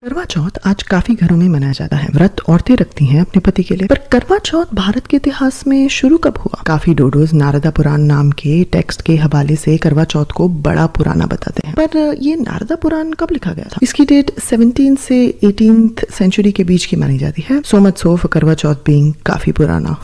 करवा चौथ आज काफी घरों में मनाया जाता है। व्रत औरतें रखती हैं अपने पति के लिए। पर करवा चौथ भारत के इतिहास में शुरू कब हुआ? काफी डोडोज नारदा पुराण नाम के टेक्स्ट के हवाले से करवा चौथ को बड़ा पुराना बताते हैं। पर ये नारदा पुराण कब लिखा गया था? इसकी डेट 17 से 18th सेंचुरी के बीच की मानी जाती है। सो मच सो फॉर करवा चौथ बीइंग काफी पुराना।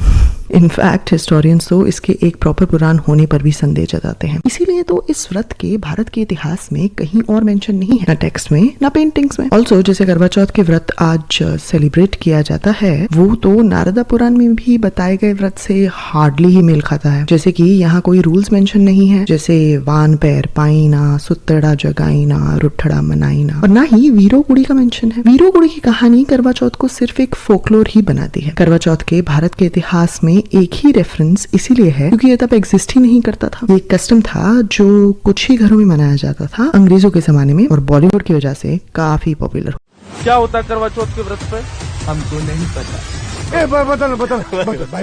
इनफैक्ट हिस्टोरियंस तो इसके एक प्रॉपर पुराण होने पर भी संदेह जताते हैं। इसीलिए तो इस व्रत के भारत के इतिहास में कहीं और मेंशन नहीं है, ना टेक्स्ट में ना पेंटिंग्स में। ऑल्सो जैसे करवा चौथ के व्रत आज सेलिब्रेट किया जाता है, वो तो नारदा पुराण में भी बताए गए व्रत से हार्डली ही मेल खाता है। जैसे कि यहाँ कोई रूल्स मेंशन नहीं है, जैसे वान पैर पाईना, सुत्तड़ा जगाईना, रुठड़ा मनाईना, और ना ही वीरो कुड़ी का मेंशन है। वीरो कुड़ी की कहानी करवा चौथ को सिर्फ एक फोकलोर ही बनाती है। करवा चौथ के भारत के इतिहास में एक ही रेफरेंस इसीलिए है क्योंकि ये तब एग्जिस्ट ही नहीं करता था। ये एक कस्टम था जो कुछ ही घरों में मनाया जाता था अंग्रेजों के जमाने में, और बॉलीवुड की वजह से काफी पॉपुलर। क्या होता है करवा चौथ के व्रत पे? हमको नहीं पता।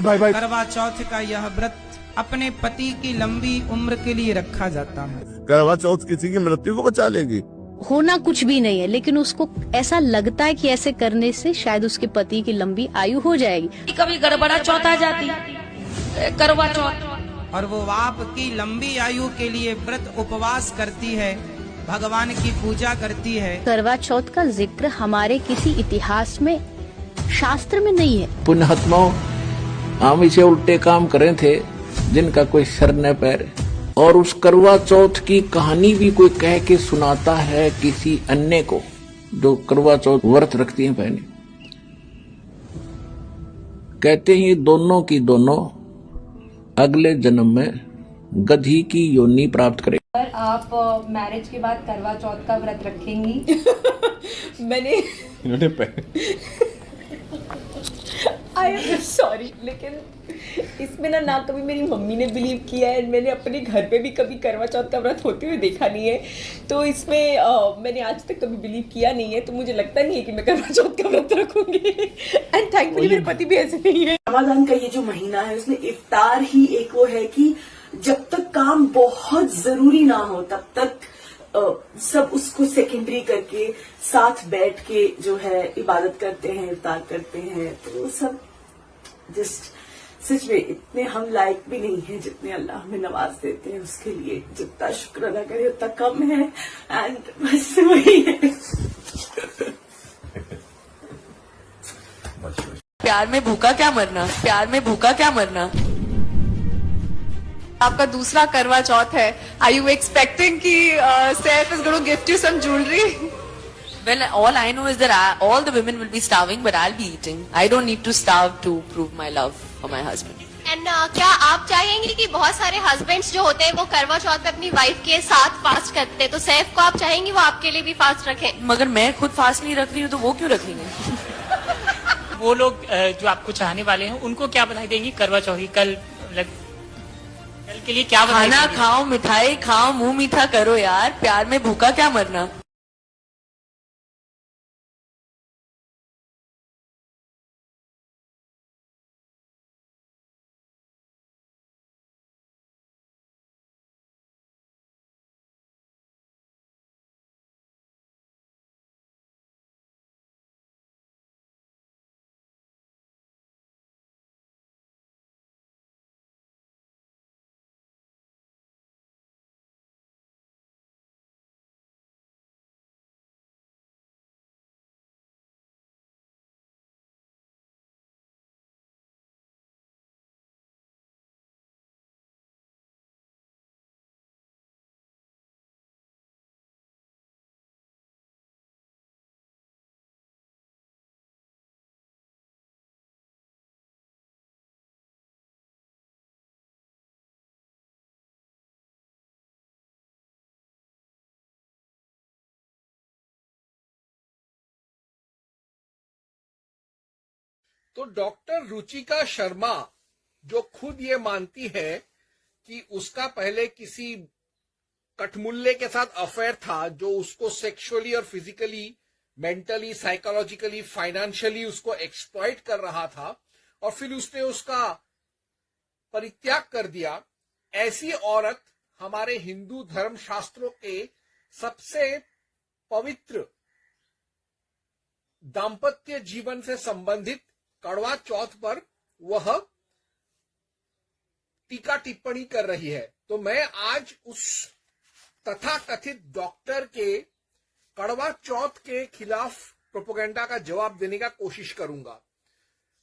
बाय। करवा चौथ का यह व्रत अपने पति की लंबी उम्र के लिए रखा जाता है। करवा चौथ किसी की मृत्यु को बचा लेगी। होना कुछ भी नहीं है, लेकिन उसको ऐसा लगता है कि ऐसे करने से शायद उसके पति की लंबी आयु हो जाएगी। कभी गड़बड़ा चौथ आ जाती है, करवा चौथ। और वो आपकी लंबी आयु के लिए व्रत उपवास करती है, भगवान की पूजा करती है। करवा चौथ का जिक्र हमारे किसी इतिहास में, शास्त्र में नहीं है। पुण्यात्माओं, हम इसे उल्टे काम करे थे जिनका कोई सर न पैर, और उस करवा चौथ की कहानी भी कोई कह के सुनाता है किसी अन्य को जो करवा चौथ व्रत रखती हैं बहनें। कहते हैं दोनों की दोनों अगले जन्म में गधी की योनि प्राप्त करें। पर आप मैरिज के बाद करवा चौथ का व्रत रखेंगी? मैंने आई एम सॉरी, लेकिन इसमें ना कभी मेरी मम्मी ने बिलीव किया है, मैंने अपने घर पे भी कभी करवा चौथ का व्रत होते हुए देखा नहीं है, तो इसमें मैंने आज तक कभी बिलीव किया नहीं है, तो मुझे लगता नहीं है कि मैं करवा चौथ का व्रत रखूंगी। एंड थैंकफुली मेरे पति भी ऐसे नहीं है। रमजान का ये जो महीना है उसमें इफ्तार ही एक वो है कि जब तक काम बहुत जरूरी ना हो तब तक सब उसको सेकेंडरी करके साथ बैठ के जो है इबादत करते हैं, इफ्तार करते हैं। तो सब जस्ट सच में इतने हम लायक भी नहीं है जितने अल्लाह हमें नवाज देते हैं, उसके लिए जितना शुक्र अदा करे उतना कम है। एंड बस वही है। प्यार में भूखा क्या मरना, प्यार में भूखा क्या मरना। आपका दूसरा करवा चौथ है। आर यू एक्सपेक्टिंग कि Saif is going to gift you some jewellery? Well, all I know is that all the women will be starving, but I'll be eating. I don't need to starve to prove my love for my husband. And क्या आप चाहेंगे कि बहुत सारे husbands जो होते हैं वो करवा चौथ पे अपनी वाइफ के साथ फास्ट करते हैं, तो सैफ को आप चाहेंगे वो आपके लिए भी फास्ट रखें? मगर मैं खुद फास्ट नहीं रख रही हूँ, तो वो क्यों रखेंगे? वो लोग जो आपको चाहने वाले हैं उनको क्या बधाई देंगी करवा चौथ की? कल के लिए क्या बधाई खाना खाओ, मिठाई खाओ, मुंह मीठा करो यार। प्यार में भूखा क्या मरना। तो डॉक्टर रुचिका शर्मा जो खुद ये मानती है कि उसका पहले किसी कठमुल्ले के साथ अफेयर था जो उसको सेक्सुअली और फिजिकली, मेंटली, साइकोलॉजिकली, फाइनेंशियली उसको एक्सप्लॉइट कर रहा था, और फिर उसने उसका परित्याग कर दिया। ऐसी औरत हमारे हिंदू धर्म शास्त्रों के सबसे पवित्र दाम्पत्य जीवन से संबंधित कड़वा चौथ पर वह टीका टिप्पणी कर रही है। तो मैं आज उस तथाकथित डॉक्टर के कड़वा चौथ के खिलाफ प्रोपेगेंडा का जवाब देने का कोशिश करूंगा।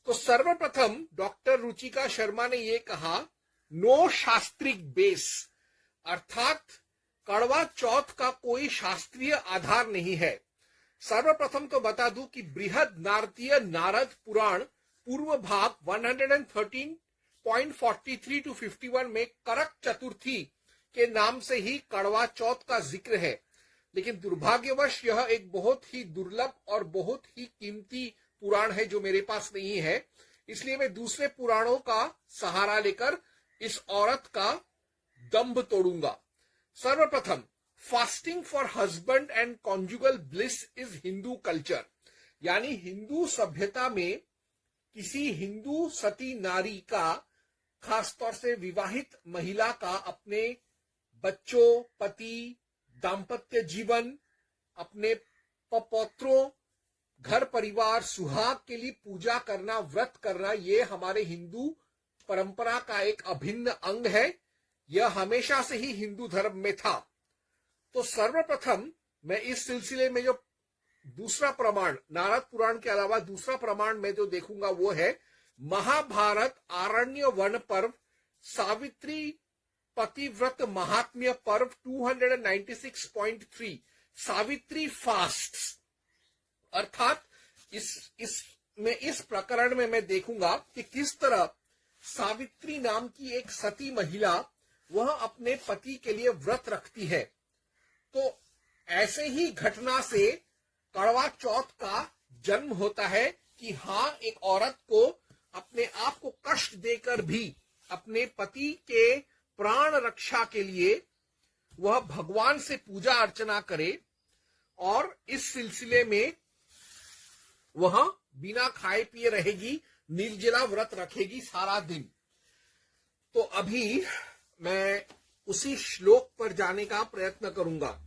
तो सर्वप्रथम डॉक्टर रुचिका शर्मा ने यह कहा, नो शास्त्रिक बेस, अर्थात कड़वा चौथ का कोई शास्त्रीय आधार नहीं है। सर्वप्रथम तो बता दूं कि बृहद नारदीय नारद पुराण पूर्व भाग 113.43 to 51 में करक चतुर्थी के नाम से ही कड़वा चौथ का जिक्र है, लेकिन दुर्भाग्यवश यह एक बहुत ही दुर्लभ और बहुत ही कीमती पुराण है जो मेरे पास नहीं है। इसलिए मैं दूसरे पुराणों का सहारा लेकर इस औरत का दंभ तोड़ूंगा। सर्वप्रथम, fasting for husband and conjugal bliss is Hindu culture, यानी हिंदू सभ्यता में किसी हिंदू सती नारी का, खासतौर से विवाहित महिला का, अपने बच्चों, पति, दाम्पत्य जीवन, अपने पौत्रों, घर परिवार, सुहाग के लिए पूजा करना, व्रत करना, ये हमारे हिंदू परंपरा का एक अभिन्न अंग है। यह हमेशा से ही हिंदू धर्म में था। तो सर्वप्रथम मैं इस सिलसिले में जो दूसरा प्रमाण, नारद पुराण के अलावा दूसरा प्रमाण मैं जो देखूंगा वो है महाभारत आरण्य वन पर्व, सावित्री पतिव्रत महात्म्य पर्व 296.3, सावित्री फास्ट। अर्थात इस प्रकरण में मैं देखूंगा कि किस तरह सावित्री नाम की एक सती महिला वह अपने पति के लिए व्रत रखती है। तो ऐसे ही घटना से कड़वा चौथ का जन्म होता है कि हाँ, एक औरत को अपने आप को कष्ट देकर भी अपने पति के प्राण रक्षा के लिए वह भगवान से पूजा अर्चना करे, और इस सिलसिले में वह बिना खाए पिए रहेगी, निर्जला व्रत रखेगी सारा दिन। तो अभी मैं उसी श्लोक पर जाने का प्रयत्न करूंगा।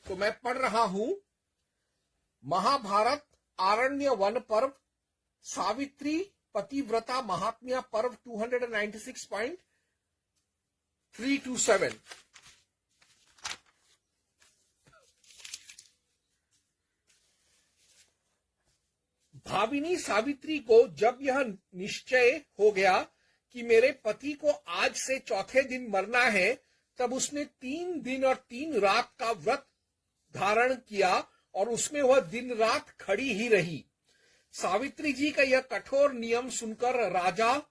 तो मैं पढ़ रहा हूं महाभारत आरण्य वन पर्व, सावित्री पतिव्रता महात्म्य पर्व 296.327। भाविनी सावित्री को जब यह निश्चय हो गया कि मेरे पति को आज से चौथे दिन मरना है, तब उसने 3 दिन और 3 रात का व्रत धारण किया और उसमें वह दिन रात खड़ी ही रही। सावित्री जी का यह कठोर नियम सुनकर राजा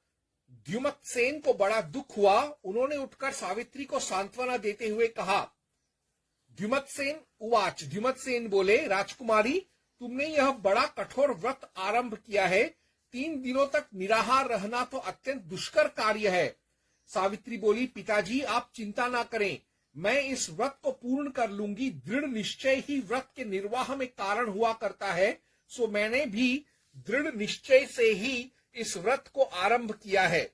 द्युमत्सेन को बड़ा दुख हुआ। उन्होंने उठकर सावित्री को सांत्वना देते हुए कहा, द्युमत्सेन उवाच, द्युमत्सेन बोले, राजकुमारी, तुमने यह बड़ा कठोर व्रत आरंभ किया है। 3 दिनों तक निराहार रहना तो अत्यंत दुष्कर कार्य है। सावित्री बोली, पिताजी आप चिंता ना करें, मैं इस व्रत को पूर्ण कर लूंगी। दृढ़ निश्चय ही व्रत के निर्वाह में कारण हुआ करता है, सो मैंने भी दृढ़ निश्चय से ही इस व्रत को आरंभ किया है।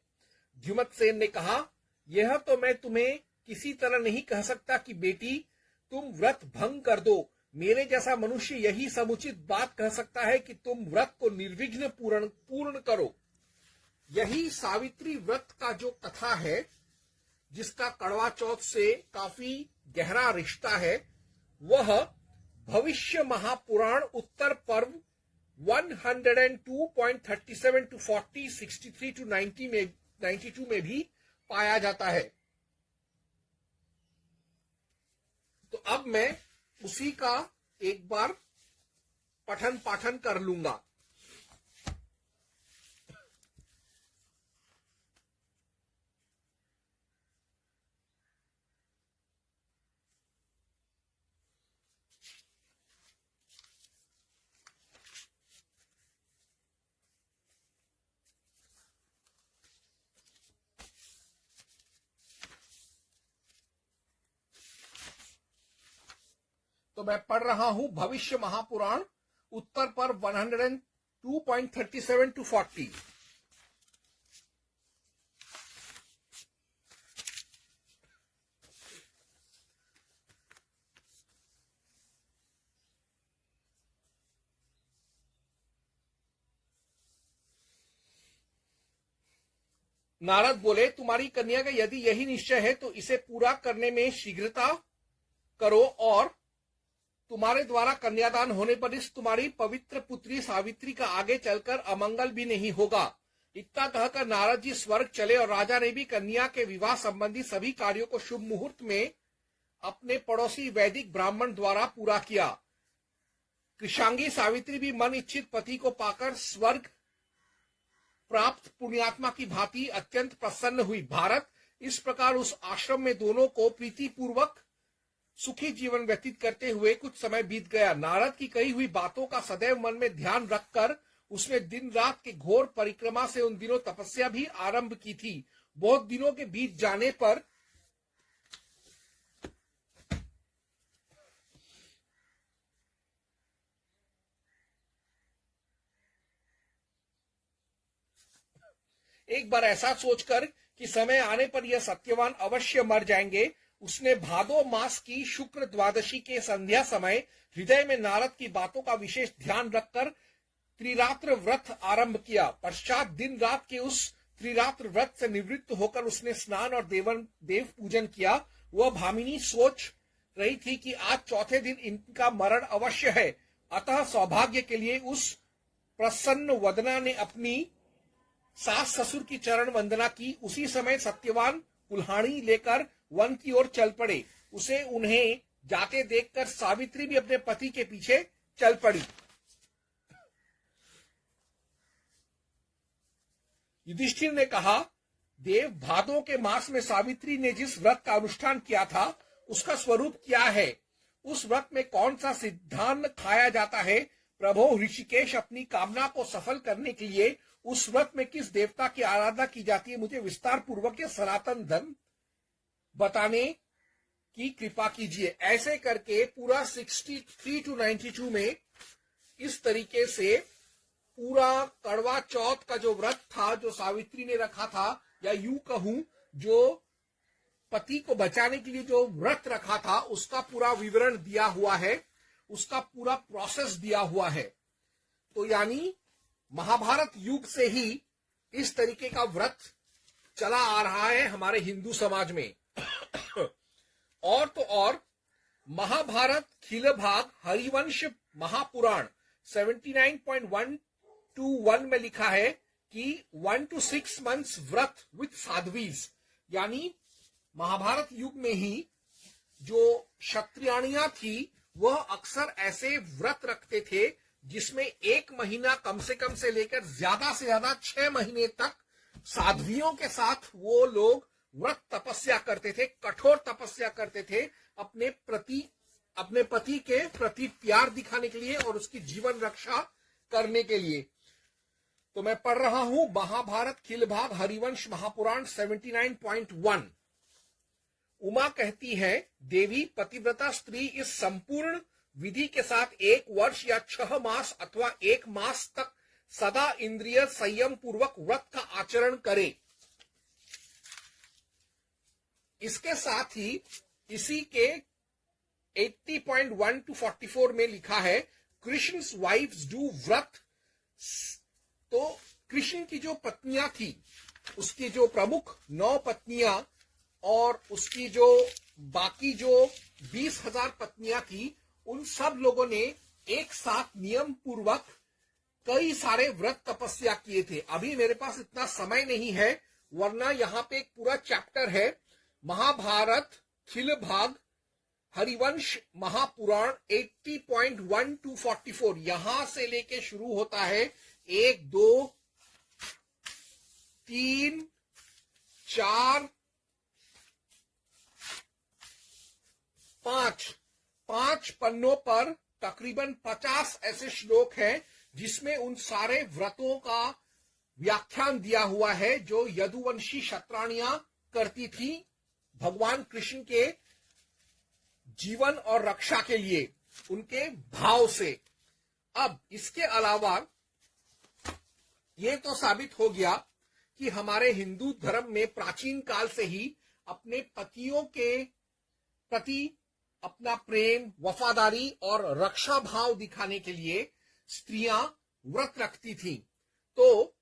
द्युमत्सेन ने कहा, यह तो मैं तुम्हें किसी तरह नहीं कह सकता कि बेटी तुम व्रत भंग कर दो। मेरे जैसा मनुष्य यही समुचित बात कह सकता है कि तुम व्रत को निर्विघ्न पूर्ण करो। यही सावित्री व्रत का जो कथा है, जिसका कड़वा चौथ से काफी गहरा रिश्ता है, वह भविष्य महापुराण उत्तर पर्व 102.37 to 40, 63 to 92 में भी पाया जाता है। तो अब मैं उसी का एक बार पठन पाठन कर लूंगा। तो मैं पढ़ रहा हूं भविष्य महापुराण उत्तर पर्व 102.37 to 40। नारद बोले, तुम्हारी कन्या का यदि यही निश्चय है तो इसे पूरा करने में शीघ्रता करो और तुम्हारे द्वारा कन्यादान होने पर इस तुम्हारी पवित्र पुत्री सावित्री का आगे चलकर अमंगल भी नहीं होगा। इतना कहकर नारद जी स्वर्ग चले और राजा ने भी कन्या के विवाह संबंधी सभी कार्यों को शुभ मुहूर्त में अपने पड़ोसी वैदिक ब्राह्मण द्वारा पूरा किया। कृशांगी सावित्री भी मन इच्छित पति को पाकर स्वर्ग प्राप्त पुण्यात्मा की भांति अत्यंत प्रसन्न हुई। भारत इस प्रकार उस आश्रम में दोनों को प्रीतिपूर्वक सुखी जीवन व्यतीत करते हुए कुछ समय बीत गया। नारद की कही हुई बातों का सदैव मन में ध्यान रखकर उसने दिन रात के घोर परिक्रमा से उन दिनों तपस्या भी आरंभ की थी। बहुत दिनों के बीत जाने पर एक बार ऐसा सोचकर कि समय आने पर यह सत्यवान अवश्य मर जाएंगे, उसने भादो मास की शुक्र द्वादशी के संध्या समय हृदय में नारद की बातों का विशेष ध्यान रखकर त्रिरात्र व्रत आरंभ किया। पश्चात दिन रात के उस त्रिरात्र व्रत से निवृत्त होकर उसने स्नान और देव पूजन किया। वह भामिनी सोच रही थी कि आज चौथे दिन इनका मरण अवश्य है, अतः सौभाग्य के लिए उस प्रसन्न वदना ने अपनी सास ससुर की चरण वंदना की। उसी समय सत्यवान कुल्हाड़ी लेकर वन की ओर चल पड़े। उसे उन्हें जाते देखकर सावित्री भी अपने पति के पीछे चल पड़ी। युधिष्ठिर ने कहा, देव, भादों के मास में सावित्री ने जिस व्रत का अनुष्ठान किया था उसका स्वरूप क्या है? उस व्रत में कौन सा सिद्धांत खाया जाता है? प्रभो ऋषिकेश, अपनी कामना को सफल करने के लिए उस व्रत में किस देवता की आराधना की जाती है? मुझे विस्तार पूर्वक ये सनातन धर्म बताने की कृपा कीजिए। ऐसे करके पूरा 63 to 92 में इस तरीके से पूरा करवा चौथ का जो व्रत था, जो सावित्री ने रखा था, या यूं कहूं जो पति को बचाने के लिए जो व्रत रखा था, उसका पूरा विवरण दिया हुआ है, उसका पूरा प्रोसेस दिया हुआ है। तो यानी महाभारत युग से ही इस तरीके का व्रत चला आ रहा है हमारे हिंदू समाज में। और तो और महाभारत खिल भाग हरिवंश महापुराण 79.121 में लिखा है कि 1 to 6 months व्रत विथ साध्वीज, यानी महाभारत युग में ही जो क्षत्रियाणियां थी वह अक्सर ऐसे व्रत रखते थे जिसमें 1 महीना कम से लेकर ज्यादा से ज्यादा 6 महीने तक साध्वियों के साथ वो लोग व्रत तपस्या करते थे, कठोर तपस्या करते थे अपने पति के प्रति प्यार दिखाने के लिए और उसकी जीवन रक्षा करने के लिए। तो मैं पढ़ रहा हूं महाभारत खिल भाग हरिवंश महापुराण 79.1। उमा कहती है, देवी, पतिव्रता स्त्री इस संपूर्ण विधि के साथ 1 वर्ष या 6 मास अथवा 1 मास तक सदा इंद्रिय संयम पूर्वक व्रत का आचरण करे। इसके साथ ही इसी के 80.1 to 44 में लिखा है, कृष्ण's wives do व्रत। तो कृष्ण की जो पत्नियां थी, उसकी जो प्रमुख 9 पत्नियां और उसकी जो बाकी जो 20,000 पत्नियां थी, उन सब लोगों ने एक साथ नियम पूर्वक कई सारे व्रत तपस्या किए थे। अभी मेरे पास इतना समय नहीं है, वरना यहां पे एक पूरा चैप्टर है महाभारत खिल भाग हरिवंश महापुराण 80.1 to 44। यहां से लेके शुरू होता है 1 2 3 4 5 पन्नों पर तकरीबन 50 ऐसे श्लोक हैं जिसमें उन सारे व्रतों का व्याख्यान दिया हुआ है जो यदुवंशी क्षत्राणियां करती थी भगवान कृष्ण के जीवन और रक्षा के लिए, उनके भाव से। अब इसके अलावा यह तो साबित हो गया कि हमारे हिंदू धर्म में प्राचीन काल से ही अपने पतियों के प्रति अपना प्रेम, वफादारी और रक्षा भाव दिखाने के लिए स्त्रियां व्रत रखती थीं। तो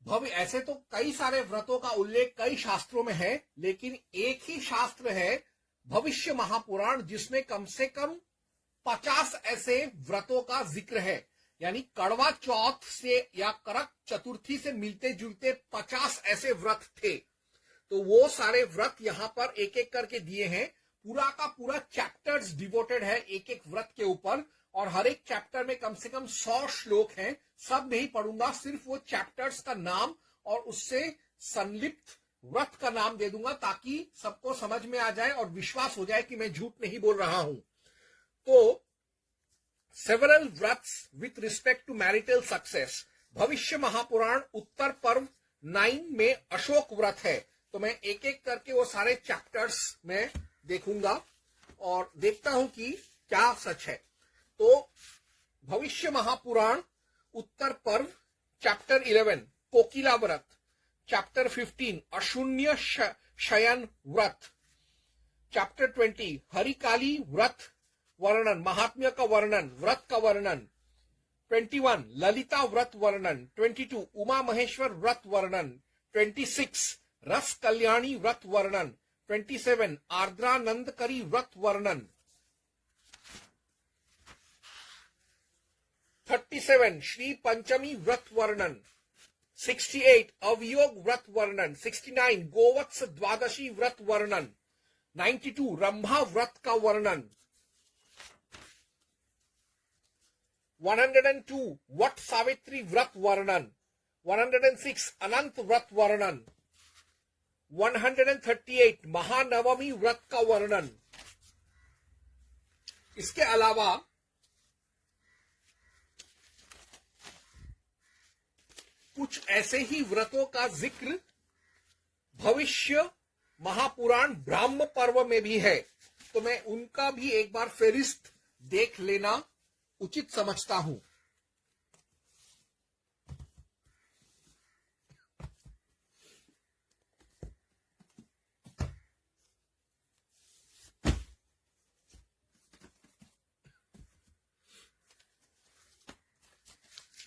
ऐसे तो कई सारे व्रतों का उल्लेख कई शास्त्रों में है, लेकिन एक ही शास्त्र है भविष्य महापुराण जिसमें कम से कम 50 ऐसे व्रतों का जिक्र है। यानी कड़वा चौथ से या करक चतुर्थी से मिलते जुलते 50 ऐसे व्रत थे। तो वो सारे व्रत यहां पर एक एक करके दिए हैं। पूरा का पूरा चैप्टर्स डिवोटेड है एक एक व्रत के ऊपर, और हर एक चैप्टर में कम से कम 100 श्लोक हैं। सब नहीं पढ़ूंगा, सिर्फ वो चैप्टर्स का नाम और उससे संलिप्त व्रत का नाम दे दूंगा ताकि सबको समझ में आ जाए और विश्वास हो जाए कि मैं झूठ नहीं बोल रहा हूं। तो सेवरल व्रत्स with respect to marital success, भविष्य महापुराण उत्तर पर्व 9 में अशोक व्रत है। तो मैं एक एक करके वो सारे चैप्टर्स में देखूंगा और देखता हूं कि क्या सच है। तो भविष्य महापुराण उत्तर पर्व चैप्टर 11 कोकिला व्रत, चैप्टर 15 अशून्य शयन व्रत, चैप्टर 20 हरिकाली व्रत वर्णन, महात्म्य का वर्णन, व्रत का वर्णन, 21 ललिता व्रत वर्णन, 22 उमा महेश्वर व्रत वर्णन, 26 रस कल्याणी व्रत वर्णन, 27 आर्द्रानंदकरी व्रत वर्णन, 37 श्री पंचमी व्रत वर्णन, 68 अवयोग व्रत वर्णन, 69 गोवत्स द्वादशी व्रत वर्णन, 92 रंभा व्रत का वर्णन, 102 वट सावित्री व्रत वर्णन, 106 अनंत व्रत वर्णन, 138 महानवमी व्रत का वर्णन। इसके अलावा कुछ ऐसे ही व्रतों का जिक्र भविष्य महापुराण ब्राह्म पर्व में भी है, तो मैं उनका भी एक बार फेरिस्त देख लेना उचित समझता हूं।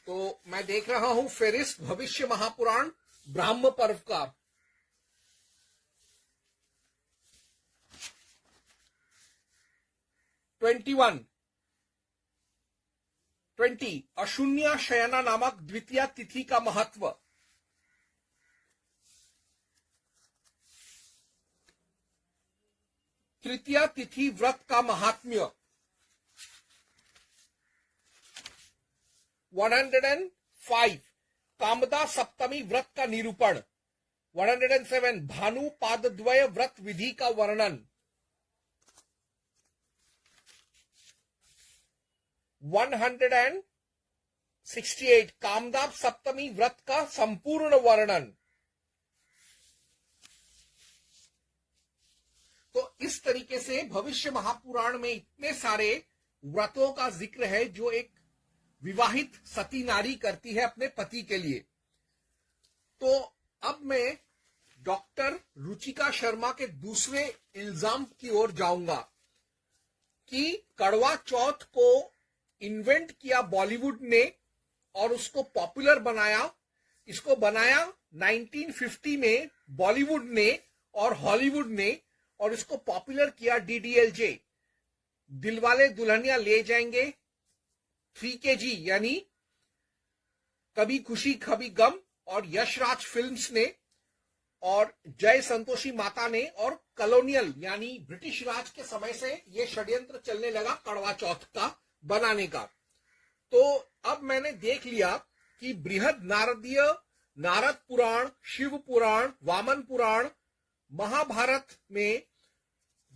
तो मैं देख रहा हूं फेरिस्त भविष्य महापुराण ब्राह्म पर्व का। ट्वेंटी अशून्य शयना नामक द्वितीय तिथि का महत्व, 3 तिथि व्रत का महात्म्य, 105 कामदा सप्तमी व्रत का निरूपण, 107 भानु पादद्वय व्रत विधि का वर्णन, 168 कामदाप सप्तमी व्रत का संपूर्ण वर्णन। तो इस तरीके से भविष्य महापुराण में इतने सारे व्रतों का जिक्र है जो एक विवाहित सती नारी करती है अपने पति के लिए। तो अब मैं डॉक्टर रुचिका शर्मा के दूसरे इल्जाम की ओर जाऊंगा कि कड़वा चौथ को इन्वेंट किया बॉलीवुड ने और उसको पॉपुलर बनाया। इसको बनाया 1950 में बॉलीवुड ने और हॉलीवुड ने, और इसको पॉपुलर किया DDLJ, दिलवाले दुल्हनिया ले जाएंगे, 3KG यानी कभी खुशी कभी गम, और यशराज फिल्म्स ने, और जय संतोषी माता ने, और कॉलोनियल यानी ब्रिटिश राज के समय से ये षड्यंत्र चलने लगा कड़वा चौथ का बनाने का। तो अब मैंने देख लिया कि बृहद नारदीय, नारद पुराण, शिव पुराण, वामन पुराण, महाभारत में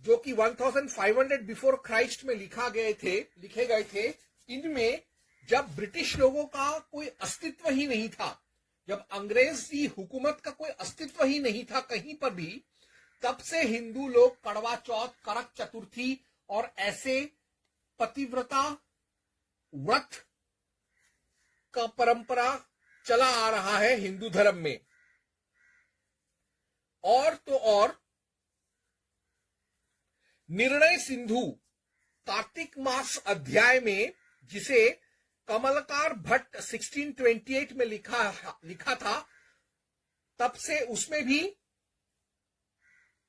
जो कि 1500 बिफोर क्राइस्ट में लिखे गए थे, इनमें जब ब्रिटिश लोगों का कोई अस्तित्व ही नहीं था, जब अंग्रेजी हुकूमत का कोई अस्तित्व ही नहीं था कहीं पर भी, तब से हिंदू लोग कड़वा चौथ, करक चतुर्थी और ऐसे पतिव्रता व्रत का परंपरा चला आ रहा है हिंदू धर्म में। और तो और निर्णय सिंधु कार्तिक मास अध्याय में, जिसे कमलकार भट्ट 1628 में लिखा था, तब से उसमें भी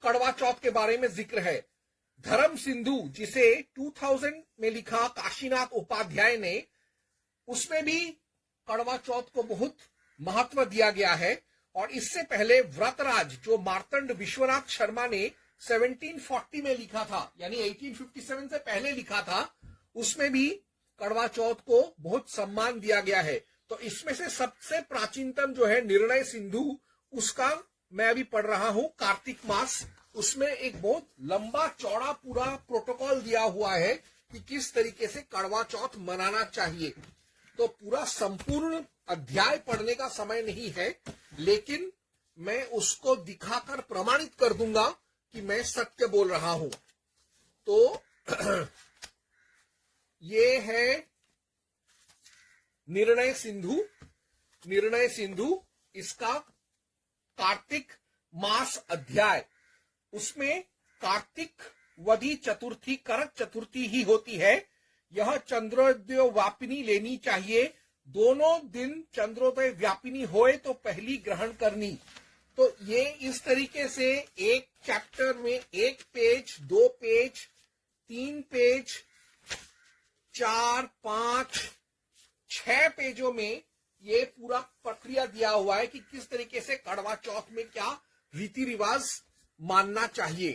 कड़वा चौथ के बारे में जिक्र है। धर्म सिंधु, जिसे 2000 में लिखा काशीनाथ उपाध्याय ने, उसमें भी कड़वा चौथ को बहुत महत्व दिया गया है। और इससे पहले व्रतराज, जो मार्तंड विश्वनाथ शर्मा ने 1740 में लिखा था, यानी 1857 से पहले लिखा था, उसमें भी कड़वा चौथ को बहुत सम्मान दिया गया है। तो इसमें से सबसे प्राचीनतम जो है निर्णय सिंधु, उसका मैं अभी पढ़ रहा हूं, कार्तिक मास। उसमें एक बहुत लंबा चौड़ा पूरा प्रोटोकॉल दिया हुआ है कि किस तरीके से कड़वा चौथ मनाना चाहिए। तो पूरा संपूर्ण अध्याय पढ़ने का समय नहीं है, लेकिन मैं उसको दिखाकर प्रमाणित कर दूंगा कि मैं सत्य बोल रहा हूं। तो ये है निर्णय सिंधु। निर्णय सिंधु, इसका कार्तिक मास अध्याय, उसमें कार्तिक वदी चतुर्थी, करक चतुर्थी ही होती है। यह चंद्रोदय व्यापिनी लेनी चाहिए। दोनों दिन चंद्रोदय व्यापिनी होए तो पहली ग्रहण करनी। तो ये इस तरीके से एक चैप्टर में 1 पेज, 2 पेज, 3 पेज, 4, 5, 6 पेजों में ये पूरा प्रक्रिया दिया हुआ है कि किस तरीके से कड़वा चौथ में क्या रीति रिवाज मानना चाहिए।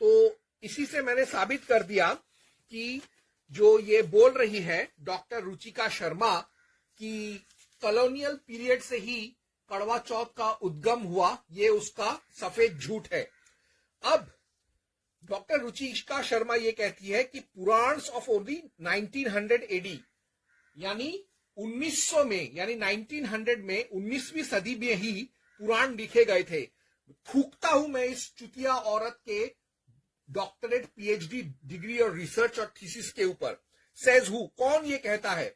तो इसी से मैंने साबित कर दिया कि जो ये बोल रही है डॉक्टर रुचिका शर्मा कि कॉलोनियल पीरियड से ही कड़वा चौथ का उद्गम हुआ, ये उसका सफेद झूठ है। अब डॉक्टर रुचिका शर्मा ये कहती है कि पुराण्स ऑफ ओनली 1900 एडी, यानी 1900 में, यानी 1900 में, 19वीं सदी में ही पुराण लिखे गए थे। थूकता हूं मैं इस चुतिया औरत के डॉक्टरेट, पीएचडी डिग्री और रिसर्च और थीसिस के ऊपर। सेज हु, कौन ये कहता है?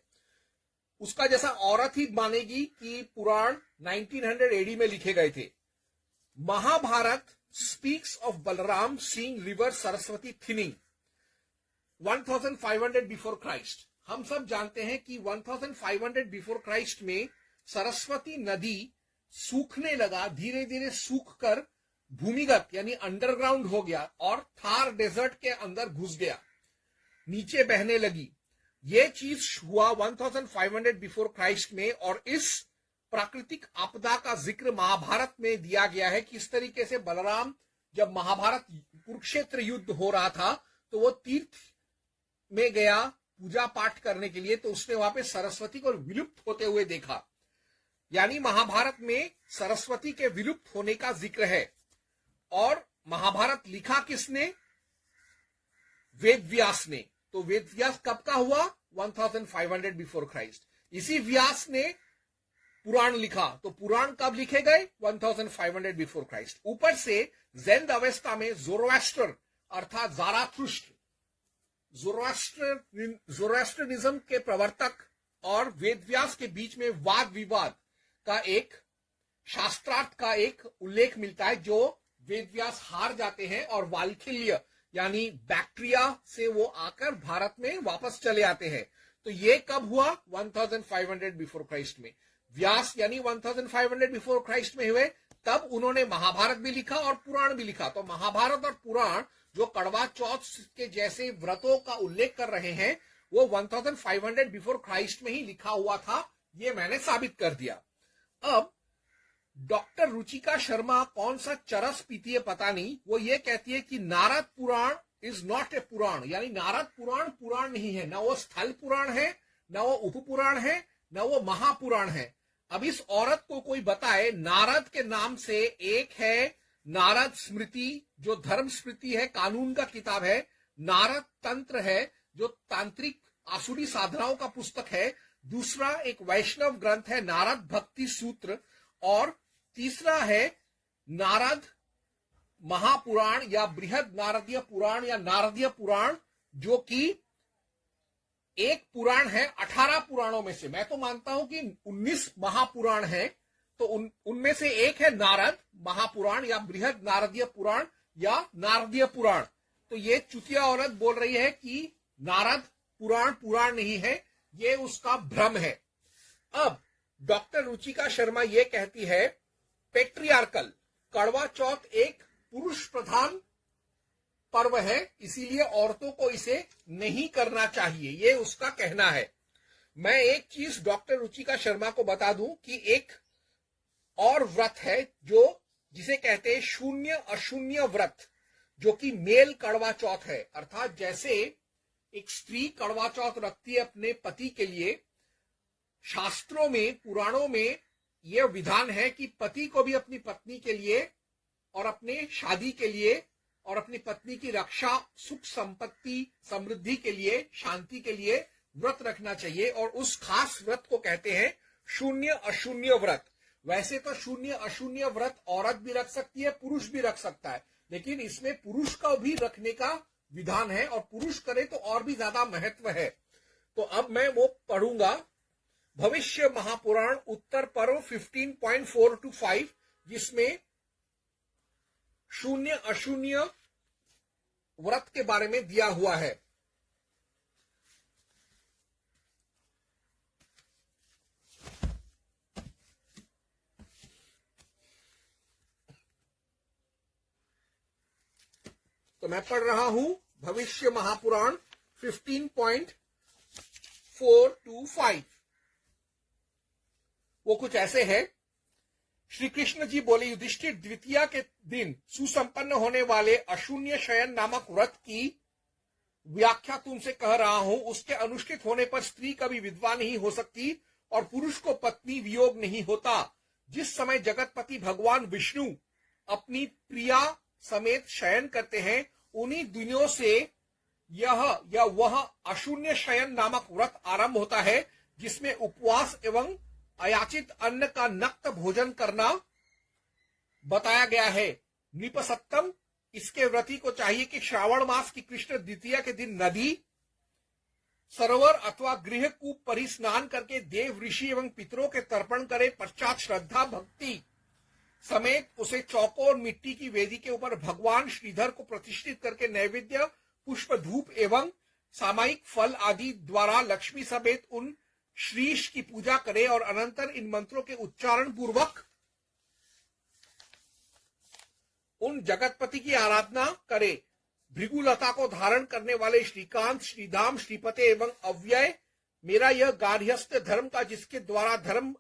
उसका जैसा औरत ही मानेगी कि पुराण 1900 एडी में लिखे गए थे। Mahabharata speaks of Balram seeing river Saraswati thinning 1500 before Christ. हम सब जानते हैं कि 1500 बिफोर क्राइस्ट में सरस्वती नदी सूखने लगा, धीरे धीरे सूख कर भूमिगत यानी अंडरग्राउंड हो गया और थार डेजर्ट के अंदर घुस गया, नीचे बहने लगी। ये चीज हुआ 1500 बिफोर क्राइस्ट में। और इस प्राकृतिक आपदा का जिक्र महाभारत में दिया गया है कि इस तरीके से बलराम, जब महाभारत कुरुक्षेत्र युद्ध हो रहा था, तो वो तीर्थ में गया पूजा पाठ करने के लिए, तो उसने वहां पे सरस्वती को विलुप्त होते हुए देखा। यानी महाभारत में सरस्वती के विलुप्त होने का जिक्र है। और महाभारत लिखा किसने? वेद व्यास ने। तो वेद व्यास कब का हुआ? 1500 बिफोर क्राइस्ट। इसी व्यास ने पुराण लिखा। तो पुराण कब लिखे गए? 1500 बिफोर क्राइस्ट। ऊपर से जैन अवस्था में जोरोएस्टर अर्थात जाराथुस्त्र, जोरोएस्ट्रियनिज्म के प्रवर्तक और वेदव्यास के बीच में वाद विवाद का एक शास्त्रार्थ का एक उल्लेख मिलता है, जो वेदव्यास हार जाते हैं और वाल्खिल्य यानी बैक्ट्रिया से वो आकर भारत में वापस चले आते हैं। तो ये कब हुआ? 1500 बिफोर क्राइस्ट में। व्यास यानी 1500 बिफोर क्राइस्ट में हुए, तब उन्होंने महाभारत भी लिखा और पुराण भी लिखा। तो महाभारत और पुराण जो कड़वा चौथ के जैसे व्रतों का उल्लेख कर रहे हैं, वो 1500 बिफोर क्राइस्ट में ही लिखा हुआ था। ये मैंने साबित कर दिया। अब डॉक्टर रुचिका शर्मा कौन सा चरस पीती है पता नहीं, वो ये कहती है कि नारद पुराण इज नॉट ए पुराण, यानी नारद पुराण पुराण नहीं है। ना वो स्थल पुराण है, ना वो उपपुराण है, ना वो महापुराण है। अब इस औरत को कोई बताए, नारद के नाम से एक है नारद स्मृति जो धर्म स्मृति है, कानून का किताब है। नारद तंत्र है जो तांत्रिक आसुरी साधनाओं का पुस्तक है। दूसरा एक वैष्णव ग्रंथ है नारद भक्ति सूत्र। और तीसरा है नारद महापुराण या बृहद नारदीय पुराण या नारदीय पुराण, जो कि एक पुराण है 18 पुराणों में से। मैं तो मानता हूं कि 19 महापुराण है, तो उनमें से एक है नारद महापुराण या बृहद नारदीय पुराण या नारदीय पुराण। तो ये चुतिया औरत बोल रही है कि नारद पुराण पुराण नहीं है, ये उसका भ्रम है। अब डॉक्टर रुचिका शर्मा ये कहती है, पेट्रियार्कल। कड़वा चौथ एक पुरुष प्रधान पर्व है, इसीलिए औरतों को इसे नहीं करना चाहिए, ये उसका कहना है। मैं एक चीज डॉक्टर रुचिका शर्मा को बता दूं कि एक और व्रत है जिसे कहते हैं शून्य अशून्य व्रत, जो कि मेल कड़वा चौथ है। अर्थात जैसे एक स्त्री कड़वा चौथ रखती है अपने पति के लिए, शास्त्रों में, पुराणों में यह विधान है कि पति को भी अपनी पत्नी के लिए और अपने शादी के लिए और अपनी पत्नी की रक्षा, सुख संपत्ति, समृद्धि के लिए, शांति के लिए व्रत रखना चाहिए, और उस खास व्रत को कहते हैं शून्य अशून्य व्रत। वैसे तो शून्य अशून्य व्रत औरत भी रख सकती है, पुरुष भी रख सकता है, लेकिन इसमें पुरुष का भी रखने का विधान है, और पुरुष करे तो और भी ज्यादा महत्व है। तो अब मैं वो पढ़ूंगा, भविष्य महापुराण उत्तर पर्व 15.4 to 5, जिसमें शून्य अशून्य व्रत के बारे में दिया हुआ है। तो मैं पढ़ रहा हूं भविष्य महापुराण 15.4 to 5। वो कुछ ऐसे है। श्री कृष्ण जी बोले, युधिष्ठिर, द्वितीया के दिन सुसंपन्न होने वाले अशून्य शयन नामक व्रत की व्याख्या तुमसे कह रहा हूं। उसके अनुष्ठित होने पर स्त्री कभी विधवा नहीं हो सकती और पुरुष को पत्नी वियोग नहीं होता। जिस समय जगतपति भगवान विष्णु अपनी प्रिया समेत शयन करते हैं, उन्हीं दिनों से यह या वह अशून्य शयन नामक व्रत आरंभ होता है, जिसमें उपवास एवं अयाचित अन्न का नक्त भोजन करना बताया गया है। निपसत्तम, इसके व्रती को चाहिए कि श्रावण मास की कृष्ण द्वितीया के दिन नदी, सरोवर अथवा गृह कूप पर स्नान करके देव, ऋषि एवं पितरों के तर्पण करे। पश्चात श्रद्धा भक्ति समेत उसे चौकोर मिट्टी की वेदी के ऊपर भगवान श्रीधर को प्रतिष्ठित करके नैवेद्य, पुष्प, धूप एवं सामायिक फल आदि द्वारा लक्ष्मी समेत उन श्रीश की पूजा करे और अनंतर इन मंत्रों के उच्चारण पूर्वक उन जगतपति की आराधना करे। भृगुलता को धारण करने वाले श्रीकांत, श्रीधाम, श्रीपते एवं अव्यय, मेरा यह गार्हस्थ धर्म का, जिसके द्वारा धर्म,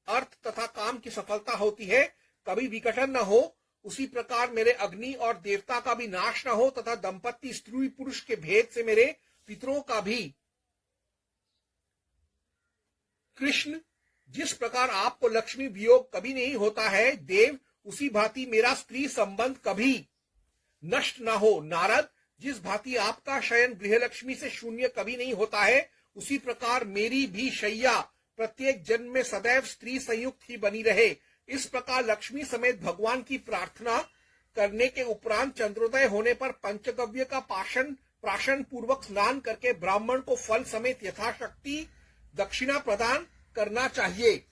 अर्थ तथा काम की सफलता होती है, कभी विघटन न हो, उसी प्रकार मेरे अग्नि और देवता का भी नाश न हो तथा दंपति स्त्री पुरुष के भेद से मेरे पितरों का भी। कृष्ण, जिस प्रकार आपको लक्ष्मी वियोग कभी नहीं होता है देव, उसी भांति मेरा स्त्री संबंध कभी नष्ट न हो। नारद, जिस भांति आपका शयन गृहलक्ष्मी से शून्य कभी नहीं होता है, उसी प्रकार मेरी भी शैया प्रत्येक जन्म में सदैव स्त्री संयुक्त ही बनी रहे। इस प्रकार लक्ष्मी समेत भगवान की प्रार्थना करने के उपरांत चंद्रोदय होने पर पंचगव्य का प्राशन पूर्वक स्नान करके ब्राह्मण को फल समेत यथाशक्ति दक्षिणा प्रदान करना चाहिए।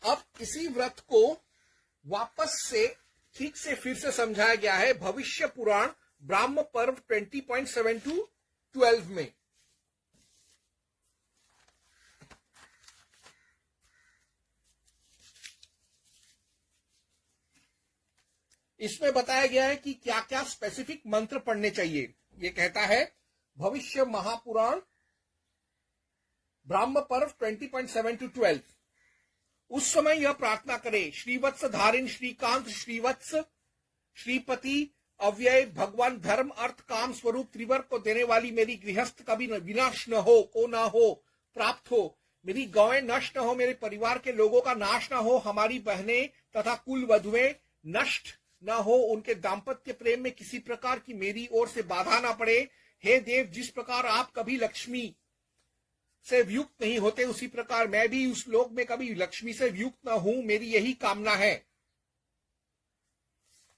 अब इसी व्रत को वापस से ठीक से फिर से समझाया गया है भविष्य पुराण ब्राह्म पर्व 20.7 to 12 में। इसमें बताया गया है कि क्या क्या स्पेसिफिक मंत्र पढ़ने चाहिए। ये कहता है भविष्य महापुराण ब्राह्म पर्व 20.7 to 12। उस समय यह प्रार्थना करे, श्रीवत्स धारिण, श्रीकांत, श्रीवत्स, श्रीपति, अव्यय, भगवान धर्म, अर्थ, काम स्वरूप त्रिवर्ग को देने वाली मेरी गृहस्थ कभी विनाश न हो, को न हो, प्राप्त हो। मेरी गौएं नष्ट न हो, मेरे परिवार के लोगों का नाश न हो, हमारी बहनें तथा कुल वधुएं नष्ट न हो, उनके दाम्पत्य प्रेम में किसी प्रकार की मेरी ओर से बाधा न पड़े। हे देव, जिस प्रकार आप कभी लक्ष्मी से वियुक्त नहीं होते, उसी प्रकार मैं भी उस लोक में कभी लक्ष्मी से वियुक्त न हूं, मेरी यही कामना है।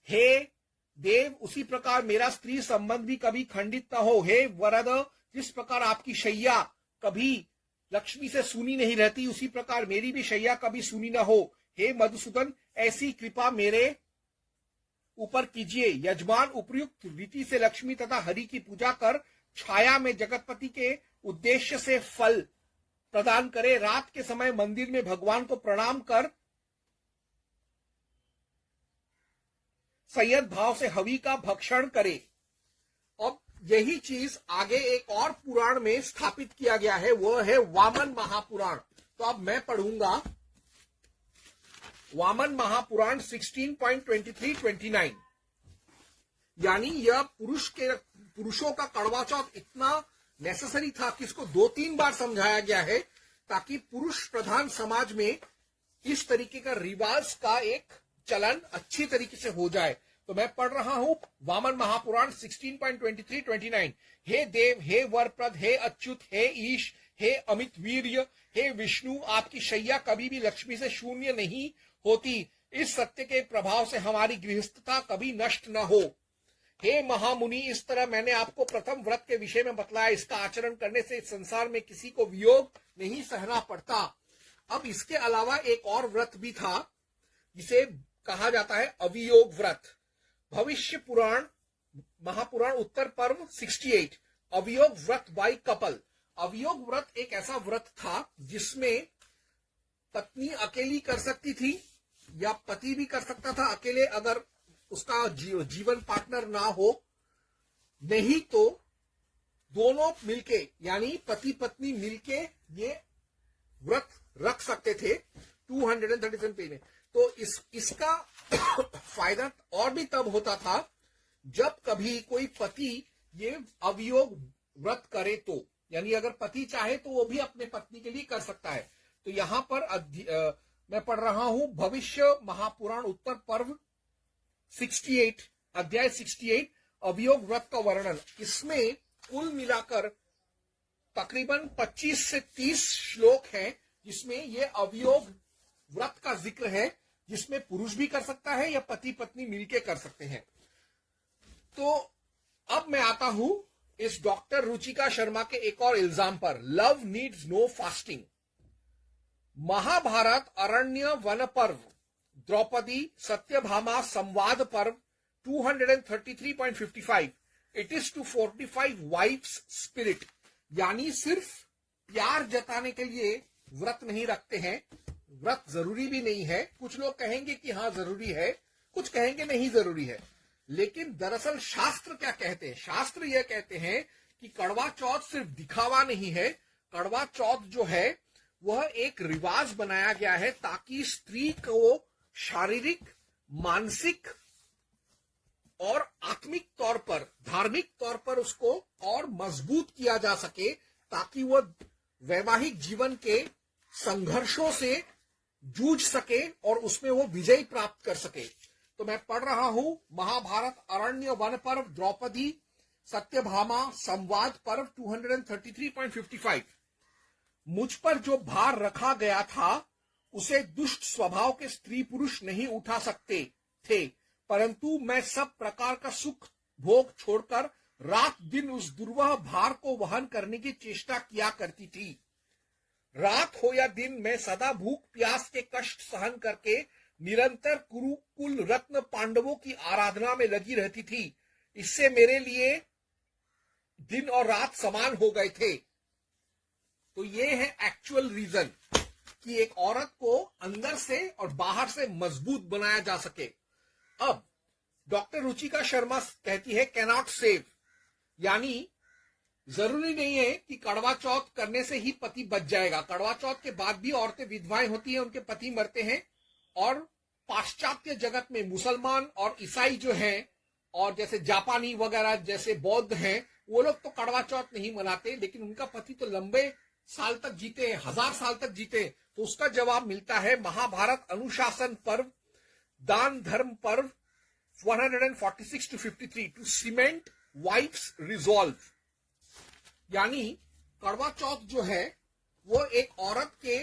हे देव, उसी प्रकार मेरा स्त्री संबंध भी कभी खंडित न हो। हे वरद, जिस प्रकार आपकी शैया कभी लक्ष्मी से सूनी नहीं रहती, उसी प्रकार मेरी भी शैया कभी सूनी न हो। हे मधुसूदन, ऐसी कृपा मेरे ऊपर कीजिए। यजमान उपयुक्त रीति से लक्ष्मी तथा हरि की पूजा कर छाया में जगतपति के उद्देश्य से फल प्रदान करे, रात के समय मंदिर में भगवान को प्रणाम कर संयत भाव से हवि का भक्षण करे। अब यही चीज आगे एक और पुराण में स्थापित किया गया है, वह है वामन महापुराण। तो अब मैं पढ़ूंगा वामन महापुराण 16.23-29। यानी यह पुरुषों का कड़वा चौथ इतना नेसेसरी था कि इसको 2-3 बार समझाया गया है, ताकि पुरुष प्रधान समाज में इस तरीके का रिवाज का एक चलन अच्छी तरीके से हो जाए। तो मैं पढ़ रहा हूं वामन महापुराण 16.23-29। हे देव, हे वरप्रद, हे अच्युत, हे ईश, हे अमित वीर्य, हे विष्णु, आपकी शैया कभी भी लक्ष्मी से शून्य नहीं होती। इस सत्य के प्रभाव से हमारी गृहस्थता कभी नष्ट न हो। हे महामुनि, इस तरह मैंने आपको प्रथम व्रत के विषय में बतलाया। इसका आचरण करने से इस संसार में किसी को वियोग नहीं सहना पड़ता। अब इसके अलावा एक और व्रत भी था जिसे कहा जाता है अवियोग व्रत। भविष्य पुराण महापुराण उत्तर पर्व 68, अवियोग व्रत बाय कपल। अवियोग व्रत एक ऐसा व्रत था जिसमें पत्नी अकेली कर सकती थी या पति भी कर सकता था अकेले, अगर उसका जीवन पार्टनर ना हो, नहीं तो दोनों मिलके यानी पति पत्नी मिलके ये व्रत रख सकते थे 237 पेज में। तो इसका फायदा और भी तब होता था जब कभी कोई पति ये अवियोग व्रत करे, तो यानी अगर पति चाहे तो वो भी अपने पत्नी के लिए कर सकता है। तो यहां पर मैं पढ़ रहा हूं भविष्य महापुराण उत्तर पर्व 68 अध्याय 68 अवियोग व्रत का वर्णन। इसमें कुल मिलाकर तकरीबन 25 से 30 श्लोक हैं जिसमें ये अवियोग व्रत का जिक्र है, जिसमें पुरुष भी कर सकता है या पति पत्नी मिलके कर सकते हैं। तो अब मैं आता हूं इस डॉक्टर रुचिका शर्मा के एक और इल्जाम पर, love needs no fasting. Mahabharata अरण्य वन पर्व द्रौपदी सत्यभामा संवाद पर्व 233.55 it is to fortify wife's spirit. यानी सिर्फ प्यार जताने के लिए व्रत नहीं रखते हैं, व्रत जरूरी भी नहीं है। कुछ लोग कहेंगे कि हाँ जरूरी है, कुछ कहेंगे नहीं जरूरी है, लेकिन दरअसल शास्त्र क्या कहते हैं? शास्त्र यह कहते हैं कि कड़वा चौथ सिर्फ दिखावा नहीं है। कड़वा चौथ जो है वह एक रिवाज बनाया गया है ताकि स्त्री को शारीरिक, मानसिक और आत्मिक तौर पर, धार्मिक तौर पर उसको और मजबूत किया जा सके, ताकि वह वैवाहिक जीवन के संघर्षों से जूझ सके और उसमें वो विजय प्राप्त कर सके। तो मैं पढ़ रहा हूं महाभारत अरण्य वन पर्व द्रौपदी सत्यभामा संवाद पर्व 233.55। मुझ पर जो भार रखा गया था उसे दुष्ट स्वभाव के स्त्री पुरुष नहीं उठा सकते थे, परंतु मैं सब प्रकार का सुख भोग छोड़कर रात दिन उस दुर्वह भार को वहन करने की चेष्टा किया करती थी। रात हो या दिन मैं सदा भूख प्यास के कष्ट सहन करके निरंतर कुरुकुल रत्न पांडवों की आराधना में लगी रहती थी। इससे मेरे लिए दिन और रात समान हो गए थे। तो ये है एक्चुअल रीजन कि एक औरत को अंदर से और बाहर से मजबूत बनाया जा सके। अब डॉक्टर रुचिका शर्मा कहती है कैनॉट सेव, यानी जरूरी नहीं है कि कड़वा चौथ करने से ही पति बच जाएगा। कड़वा चौथ के बाद भी औरतें विधवाएं होती हैं, उनके पति मरते हैं। और पाश्चात्य जगत में मुसलमान और ईसाई जो हैं और जैसे जापानी वगैरह जैसे बौद्ध हैं, वो लोग तो कड़वा चौथ नहीं मनाते, लेकिन उनका पति तो लंबे साल तक जीते हैं, 1000 साल तक जीते। तो उसका जवाब मिलता है महाभारत अनुशासन पर्व दान धर्म पर्व 146-53 टू सीमेंट वाइफ्स रिजॉल्व। यानी कड़वा चौथ जो है वो एक औरत के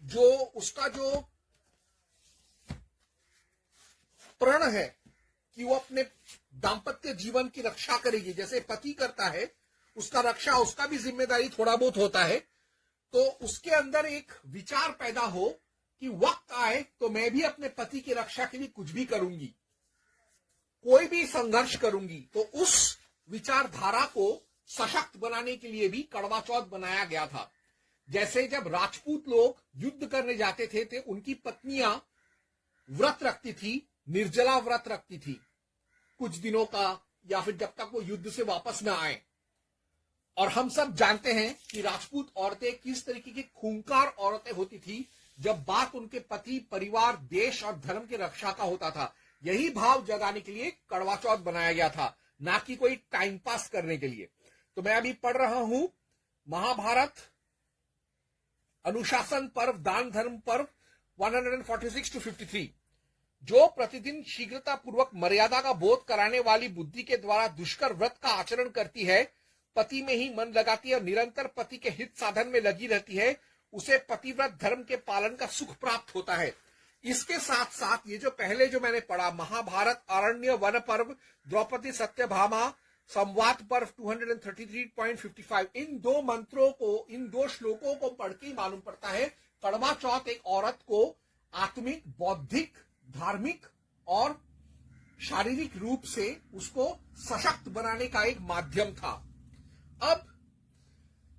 जो उसका जो प्रण है कि वो अपने दाम्पत्य जीवन की रक्षा करेगी, जैसे पति करता है उसका रक्षा, उसका भी जिम्मेदारी थोड़ा बहुत होता है। तो उसके अंदर एक विचार पैदा हो कि वक्त आए तो मैं भी अपने पति की रक्षा के लिए कुछ भी करूंगी, कोई भी संघर्ष करूंगी। तो उस विचारधारा को सशक्त बनाने के लिए भी करवा चौथ बनाया गया था। जैसे जब राजपूत लोग युद्ध करने जाते थे तो उनकी पत्नियां व्रत रखती थी, निर्जला व्रत रखती थी कुछ दिनों का, या फिर जब तक वो युद्ध से वापस न आए। और हम सब जानते हैं कि राजपूत औरतें किस तरीके की खूंखार औरतें होती थी जब बात उनके पति, परिवार, देश और धर्म की रक्षा का होता था। यही भाव जगाने के लिए करवा चौथ बनाया गया था, ना कि कोई टाइम पास करने के लिए। तो मैं अभी पढ़ रहा हूं महाभारत अनुशासन पर्व, दान धर्म पर्व 146 to 53। जो प्रतिदिन शीघ्रता पूर्वक मर्यादा का बोध कराने वाली बुद्धि के द्वारा दुष्कर व्रत का आचरण करती है, पति में ही मन लगाती है और निरंतर पति के हित साधन में लगी रहती है, उसे पतिव्रत धर्म के पालन का सुख प्राप्त होता है। इसके साथ साथ ये जो पहले जो मैंने पढ़ा महाभारत अरण्य वन पर्व, द्रौपदी सत्यभामा संवाद पर्व 233.55, इन दो मंत्रों को, इन दो श्लोकों को पढ़ के मालूम पड़ता है करवा चौथ एक औरत को आत्मिक, बौद्धिक, धार्मिक और शारीरिक रूप से उसको सशक्त बनाने का एक माध्यम था। अब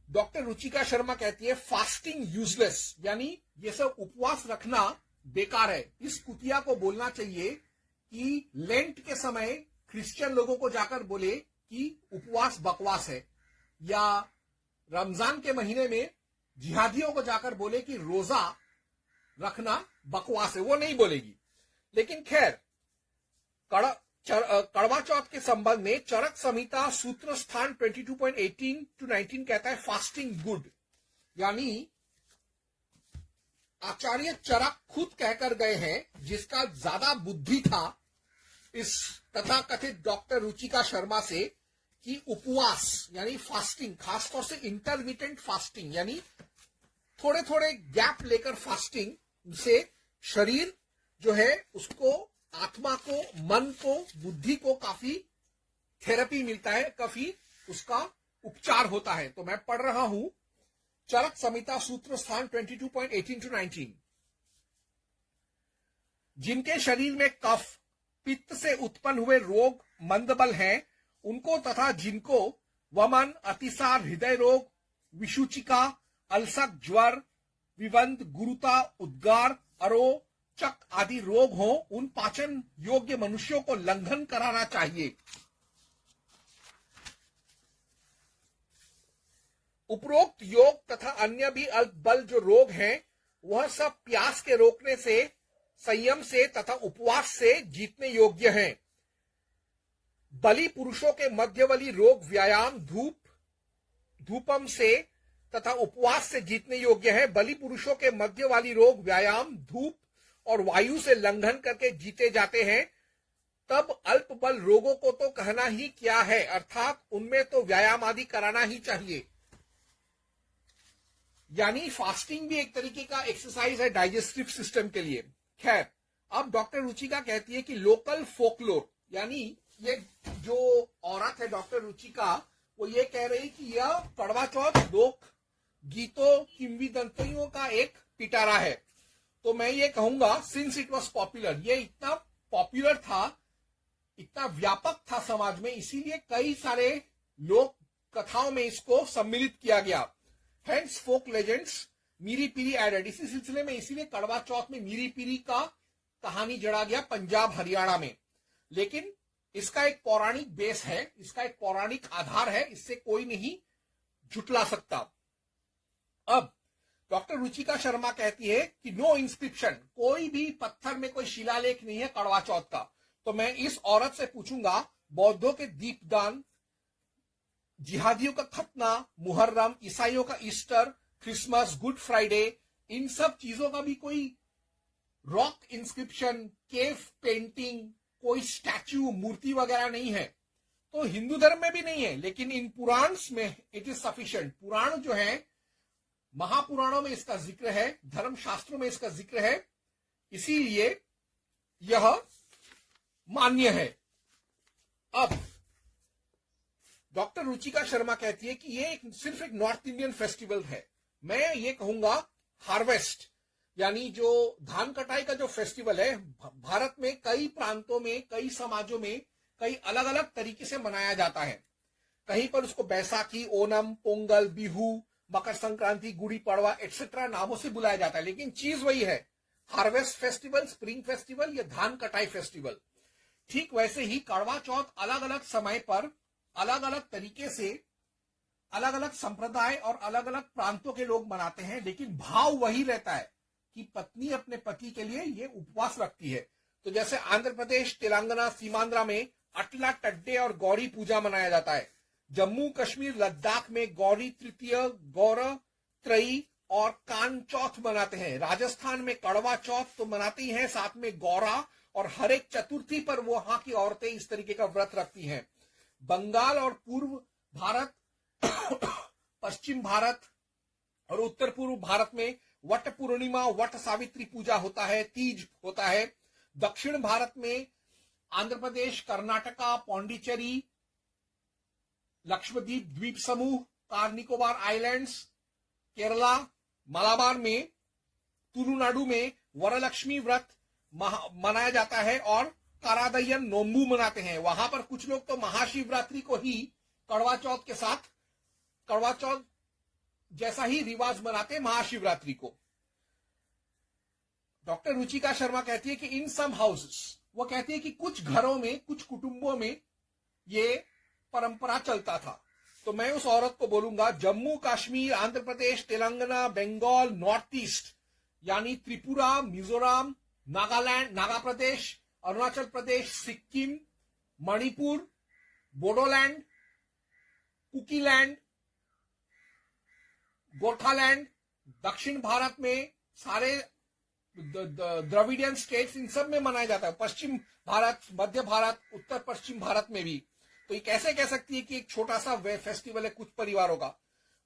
डॉक्टर रुचिका शर्मा कहती है फास्टिंग यूजलेस, यानी ये सब उपवास रखना बेकार है। इस कुतिया को बोलना चाहिए कि लेंट के समय क्रिश्चियन लोगों को जाकर बोले कि उपवास बकवास है, या रमजान के महीने में जिहादियों को जाकर बोले कि रोजा रखना बकवास है, वो नहीं बोलेगी। लेकिन खैर, कड़वा चौथ के संबंध में चरक संहिता सूत्र स्थान 22.18 to 19 कहता है फास्टिंग गुड, यानी आचार्य चरक खुद कहकर गए हैं, जिसका ज्यादा बुद्धि था इस तथाकथित डॉक्टर रुचिका शर्मा से, कि उपवास यानी फास्टिंग, खासतौर से इंटरमिटेंट फास्टिंग यानी थोड़े थोड़े गैप लेकर फास्टिंग से शरीर जो है उसको, आत्मा को, मन को, बुद्धि को काफी थेरेपी मिलता है, काफी उसका उपचार होता है। तो मैं पढ़ रहा हूं चरक संहिता सूत्र स्थान 22.18 to 19। जिनके शरीर में कफ, पित्त से उत्पन्न हुए रोग मंदबल हैं, उनको तथा जिनको वमन, अतिसार, हृदय रोग, विषुचिका, अल्सर, ज्वर, विवंद, गुरुता, उद्गार, अरो, चक आदि रोग हो, उन पाचन योग्य मनुष्यों को लंघन कराना चाहिए। उपरोक्त योग तथा अन्य भी अल्प बल जो रोग हैं, वह सब प्यास के रोकने से, संयम से तथा उपवास से जीतने योग्य हैं। बली पुरुषों के मध्यवली रोग व्यायाम, धूपम से तथा उपवास से जीतने योग्य है। बली पुरुषों के मध्य वाली रोग व्यायाम, धूप और वायु से लंघन करके जीते जाते हैं। तब अल्प बल रोगों को तो कहना ही क्या है, अर्थात उनमें तो व्यायाम आदि कराना ही चाहिए। यानी फास्टिंग भी एक तरीके का एक्सरसाइज है डाइजेस्टिव सिस्टम के लिए। खैर, अब डॉक्टर रुचिका कहती है कि लोकल फोकलोर, यानी ये जो औरत है डॉक्टर रुचिका, वो ये कह रही कि यह कड़वा चौथ लोक गीतों, किंवदंतियों का एक पिटारा है। तो मैं ये कहूंगा, सिंस इट वॉज पॉपुलर, ये इतना पॉपुलर था, इतना व्यापक था समाज में, इसीलिए कई सारे लोक कथाओं में इसको सम्मिलित किया गया। हेंस फोक लेजेंड्स मीरी पीरी एडेड। इसी सिलसिले में इसीलिए कड़वा चौथ में मीरी पीरी का कहानी जड़ा गया पंजाब हरियाणा में। लेकिन इसका एक पौराणिक बेस है, इसका एक पौराणिक आधार है, इससे कोई नहीं झुटला सकता। अब डॉक्टर रुचिका शर्मा कहती है कि नो इंस्क्रिप्शन, कोई भी पत्थर में कोई शिलालेख नहीं है कड़वा चौथ का। तो मैं इस औरत से पूछूंगा, बौद्धों के दीपदान, जिहादियों का खतना, मुहर्रम, ईसाइयों का ईस्टर, क्रिसमस, गुड फ्राइडे, इन सब चीजों का भी कोई रॉक इंस्क्रिप्शन, केव पेंटिंग, कोई स्टैच्यू, मूर्ति वगैरह नहीं है। तो हिंदू धर्म में भी नहीं है, लेकिन इन पुराण्स में इट इज सफिशिएंट। पुराण जो है, महापुराणों में इसका जिक्र है, धर्म शास्त्रों में इसका जिक्र है, इसीलिए यह मान्य है। अब डॉक्टर रुचिका शर्मा कहती है कि ये सिर्फ एक नॉर्थ इंडियन फेस्टिवल है। मैं ये कहूंगा हार्वेस्ट, यानी जो धान कटाई का जो फेस्टिवल है, भारत में कई प्रांतों में, कई समाजों में कई अलग अलग तरीके से मनाया जाता है। कहीं पर उसको बैसाखी, ओणम, पोंगल, बिहू, मकर संक्रांति, गुड़ी पड़वा एक्सेट्रा नामों से बुलाया जाता है, लेकिन चीज वही है, हार्वेस्ट फेस्टिवल, स्प्रिंग फेस्टिवल या धान कटाई फेस्टिवल। ठीक वैसे ही कड़वा चौथ अलग अलग समय पर अलग अलग तरीके से अलग अलग संप्रदाय और अलग अलग प्रांतों के लोग मनाते हैं, लेकिन भाव वही रहता है कि पत्नी अपने पति के लिए ये उपवास रखती है। तो जैसे आंध्र प्रदेश, तेलंगाना, सीमांध्रा में अटला टड्डे और गौरी पूजा मनाया जाता है। जम्मू कश्मीर, लद्दाख में गौरी तृतीय, गौर त्रयी और कान चौथ मनाते हैं। राजस्थान में कड़वा चौथ तो मनाते ही हैं, साथ में गौरा, और हर एक चतुर्थी पर वो वहां की औरतें इस तरीके का व्रत रखती हैं। बंगाल और पूर्व भारत, पश्चिम भारत और उत्तर पूर्व भारत में वट पूर्णिमा, वट सावित्री पूजा होता है, तीज होता है। दक्षिण भारत में आंध्र प्रदेश, कर्नाटका, पौंडीचेरी, लक्षद्वीप द्वीप समूह, कार निकोबार आइलैंड्स, केरला, मलाबार में, तुलुनाडु में वरलक्ष्मी व्रत मनाया जाता है और करादयन नोम्बू मनाते हैं। वहां पर कुछ लोग तो महाशिवरात्रि को ही कड़वा चौथ के साथ कड़वा चौथ जैसा ही रिवाज मनाते हैं महाशिवरात्रि को। डॉक्टर रुचिका शर्मा कहती है कि इन सम हाउसेस, वो कहती है कि कुछ घरों में, कुछ कुटुंबों में ये परंपरा चलता था। तो मैं उस औरत को बोलूंगा, जम्मू कश्मीर, आंध्र प्रदेश, तेलंगाना, बंगाल, नॉर्थ ईस्ट यानी त्रिपुरा, मिजोरम, नागालैंड, नागा प्रदेश, अरुणाचल प्रदेश, सिक्किम, मणिपुर, बोडोलैंड, कुकीलैंड, गोरखालैंड, दक्षिण भारत में सारे द्रविडियन स्टेट्स, इन सब में मनाया जाता है। पश्चिम भारत, मध्य भारत, उत्तर पश्चिम भारत में भी। तो ये कैसे कह सकती है कि एक छोटा सा फेस्टिवल है कुछ परिवारों का।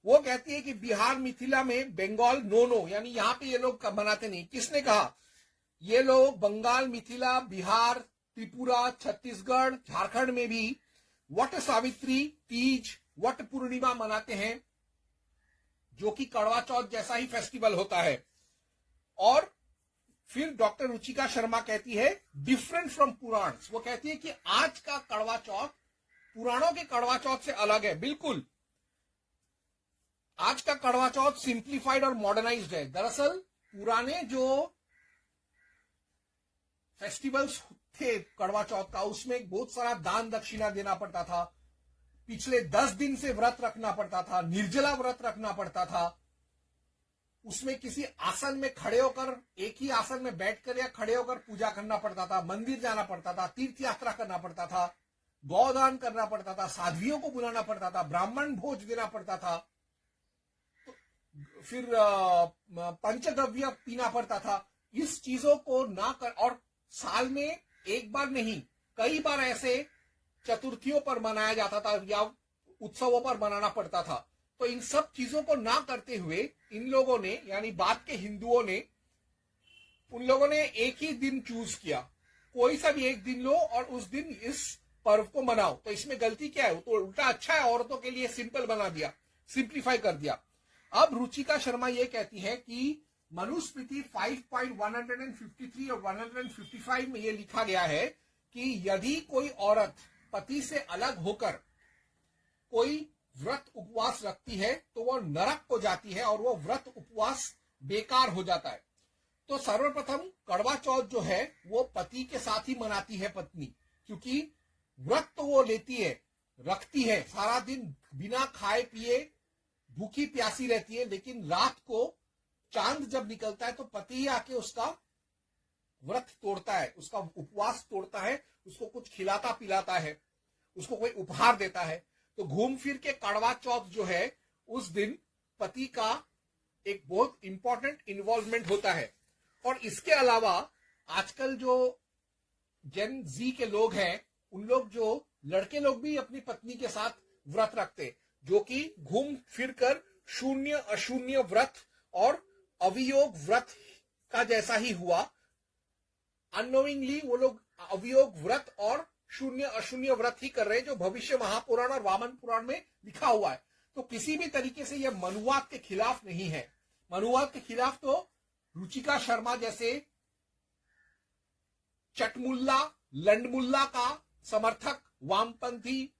वो कहती है कि बिहार, मिथिला में, बंगाल नो यानी यहां पे ये लोग मनाते नहीं। किसने कहा? ये लोग बंगाल, मिथिला, बिहार, त्रिपुरा, छत्तीसगढ़, झारखंड में भी वट सावित्री, तीज, वट पूर्णिमा मनाते हैं, जो कि कड़वा चौथ जैसा ही फेस्टिवल होता है। और फिर डॉक्टर रुचिका शर्मा कहती है डिफरेंट फ्रॉम पुराण्स। वो कहती है कि आज का कड़वा चौथ पुराणों के कड़वा चौथ से अलग है। बिल्कुल, आज का कड़वा चौथ सिंप्लीफाइड और मॉडर्नाइज्ड है। दरअसल पुराने जो फेस्टिवल्स थे कड़वा चौथ का, उसमें बहुत सारा दान दक्षिणा देना पड़ता था, पिछले 10 दिन से व्रत रखना पड़ता था, निर्जला व्रत रखना पड़ता था, उसमें किसी आसन में खड़े होकर, एक ही आसन में बैठकर या खड़े होकर पूजा करना पड़ता था, मंदिर जाना पड़ता था, तीर्थ यात्रा करना पड़ता था, गौदान करना पड़ता था, साध्वियों को बुलाना पड़ता था, ब्राह्मण भोज देना पड़ता था, फिर पंचगव्य पीना पड़ता था। इस चीजों को ना कर, और साल में एक बार नहीं, कई बार ऐसे चतुर्थियों पर मनाया जाता था या उत्सवों पर मनाना पड़ता था। तो इन सब चीजों को ना करते हुए इन लोगों ने, यानी बाद के हिंदुओं ने, उन लोगों ने एक ही दिन चूज किया, कोई सा भी एक दिन लो और उस दिन इस पर्व को मनाओ। तो इसमें गलती क्या है? तो उल्टा अच्छा है, औरतों के लिए सिंपल बना दिया, सिंप्लीफाई कर दिया। अब रुचिका शर्मा ये कहती है कि मनुस्मृति 5.153 और 155 में ये लिखा गया है कि यदि कोई औरत पति से अलग होकर कोई व्रत उपवास रखती है तो वो नरक को जाती है और वो व्रत उपवास बेकार हो जाता है। तो सर्वप्रथम कड़वा चौथ जो है वो पति के साथ ही मनाती है पत्नी, क्योंकि व्रत तो वो लेती है, रखती है, सारा दिन बिना खाए पिए भूखी प्यासी रहती है, लेकिन रात को चांद जब निकलता है तो पति ही आके उसका व्रत तोड़ता है, उसका उपवास तोड़ता है, उसको कुछ खिलाता पिलाता है, उसको कोई उपहार देता है। तो घूम फिर के कड़वा चौथ जो है उस दिन पति का एक बहुत इंपॉर्टेंट इन्वॉल्वमेंट होता है। और इसके अलावा आजकल जो जेन जी के लोग हैं, उन लोग जो लड़के लोग भी अपनी पत्नी के साथ व्रत रखते, जो कि घूम फिर कर शून्य अशून्य व्रत और अवियोग व्रत का जैसा ही हुआ। अननोइंगली वो लोग अवियोग व्रत और शून्य अशून्य व्रत ही कर रहे हैं, जो भविष्य महापुराण और वामन पुराण में लिखा हुआ है। तो किसी भी तरीके से यह मनुवाद के खिलाफ नहीं है। मनुवाद के खिलाफ तो रुचिका शर्मा जैसे चटमुल्ला, लंडमुल्ला का समर्थक वामपंथी